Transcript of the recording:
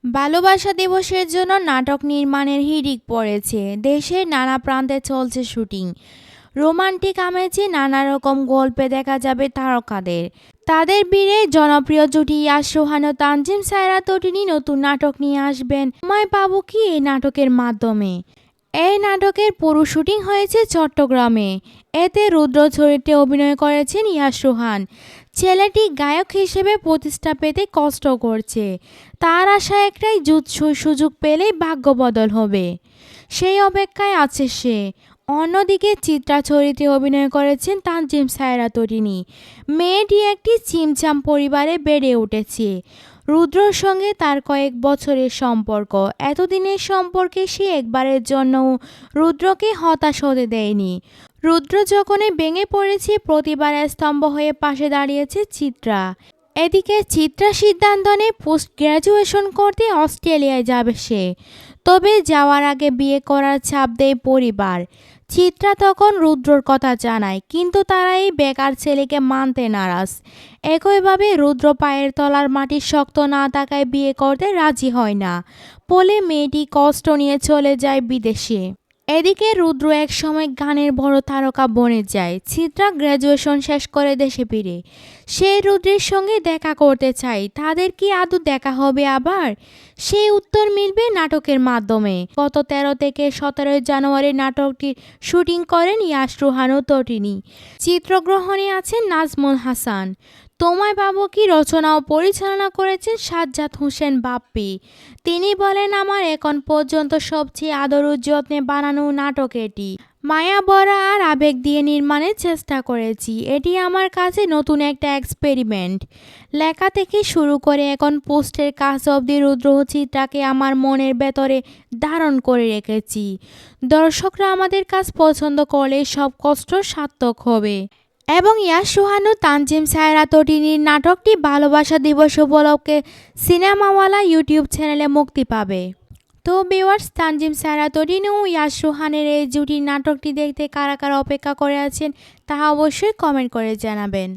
ভালোবাসা দিবসের জন্য নাটক নির্মাণের হিড়িক পড়েছে। দেশের নানা প্রান্তে চলছে শুটিং। রোমান্টিক আমেজে নানা রকম গল্পে দেখা যাবে তারকাদের। তাদের ভিড়ে জনপ্রিয় জুটি ইয়াশ রোহান ও তানজিম সায়রা তটিনী নতুন নাটক নিয়ে আসবেন তোমায় পাবো কি এই নাটকের মাধ্যমে। এই নাটকের পুরো শুটিং হয়েছে চট্টগ্রামে। এতে রুদ্র চরিত্রে অভিনয় করেছেন ইয়াশ রোহান। ছেলেটি গায়ক হিসেবে প্রতিষ্ঠা পেতে কষ্ট করছে। তার আশা একটাই, সুযোগ পেলেই ভাগ্য বদল হবে। সেই অপেক্ষায় আছে সে। অন্যদিকে চিত্রা চরিত্রে অভিনয় করেছেন তানজিম সায়রা তটিনী। মেয়েটি একটি চিমচাম পরিবারে বেড়ে উঠেছে। রুদ্রর সঙ্গে তার কয়েক বছরের সম্পর্ক। এতদিনের সম্পর্কে সে একবারের জন্যও রুদ্রকে হতাশ হতে দেয়নি। রুদ্র যখন ভেঙে পড়েছে, প্রতিবারের স্তম্ভ হয়ে পাশে দাঁড়িয়েছে চিত্রা। এদিকে চিত্রা সিদ্ধান্ত নেয় পোস্ট গ্র্যাজুয়েশন করতে অস্ট্রেলিয়ায় যাবে সে। তবে যাওয়ার আগে বিয়ে করার চাপ দেয় পরিবার। চিত্রা তখন রুদ্রর কথা জানায়, কিন্তু তারা এই বেকার ছেলেকে মানতে নারাজ। একইভাবে রুদ্র পায়ের তলার মাটি শক্ত না থাকায় বিয়ে করতে রাজি হয় না। ফলে মেয়েটি কষ্ট নিয়ে চলে যায় বিদেশে। এদিকে রুদ্র এক সময় গানের বড় তারকা বনে যায়। চিত্রা গ্র্যাজুয়েশন শেষ করে দেশে ফিরে। সে রুদ্রের সঙ্গে দেখা করতে চায়। তাদের কি আদৌ দেখা হবে আবার? সেই উত্তর মিলবে নাটকের মাধ্যমে। গত 13 থেকে 17 জানুয়ারি নাটকটির শুটিং করেন ইয়াশ রোহান ও তটিনী। চিত্রগ্রহণে আছেন নাজমুল হাসান। তোমায় পাবো কি রচনা ও পরিচালনা করেছেন সাজ্জাদ হোসেন বাপ্পি। তিনি বলেন, আমার এখন পর্যন্ত সবচেয়ে আদর ও যত্নে বানানো নাটক এটি। মায়া ভরা আর আবেগ দিয়ে নির্মাণের চেষ্টা করেছি। এটি আমার কাছে নতুন একটা এক্সপেরিমেন্ট। লেখা থেকে শুরু করে এখন পোস্টের কাজ অবধি রুদ্র ও চিত্রাকে আমার মনের ভেতরে ধারণ করে রেখেছি। দর্শকরা আমাদের কাজ পছন্দ করলে সব কষ্ট সার্থক হবে। এবং ইয়াশ রোহান ও তানজিম সায়রা তটিনীর নাটকটি ভালোবাসা দিবস উপলক্ষে সিনেমাওয়ালা ইউটিউব চ্যানেলে মুক্তি পাবে। তো ভিউয়ার্স, তানজিম সায়রা তটিনী ও ইয়াশ রোহানের এই জুটির নাটকটি দেখতে কারা কারা অপেক্ষা করে আছেন তা অবশ্যই কমেন্ট করে জানাবেন।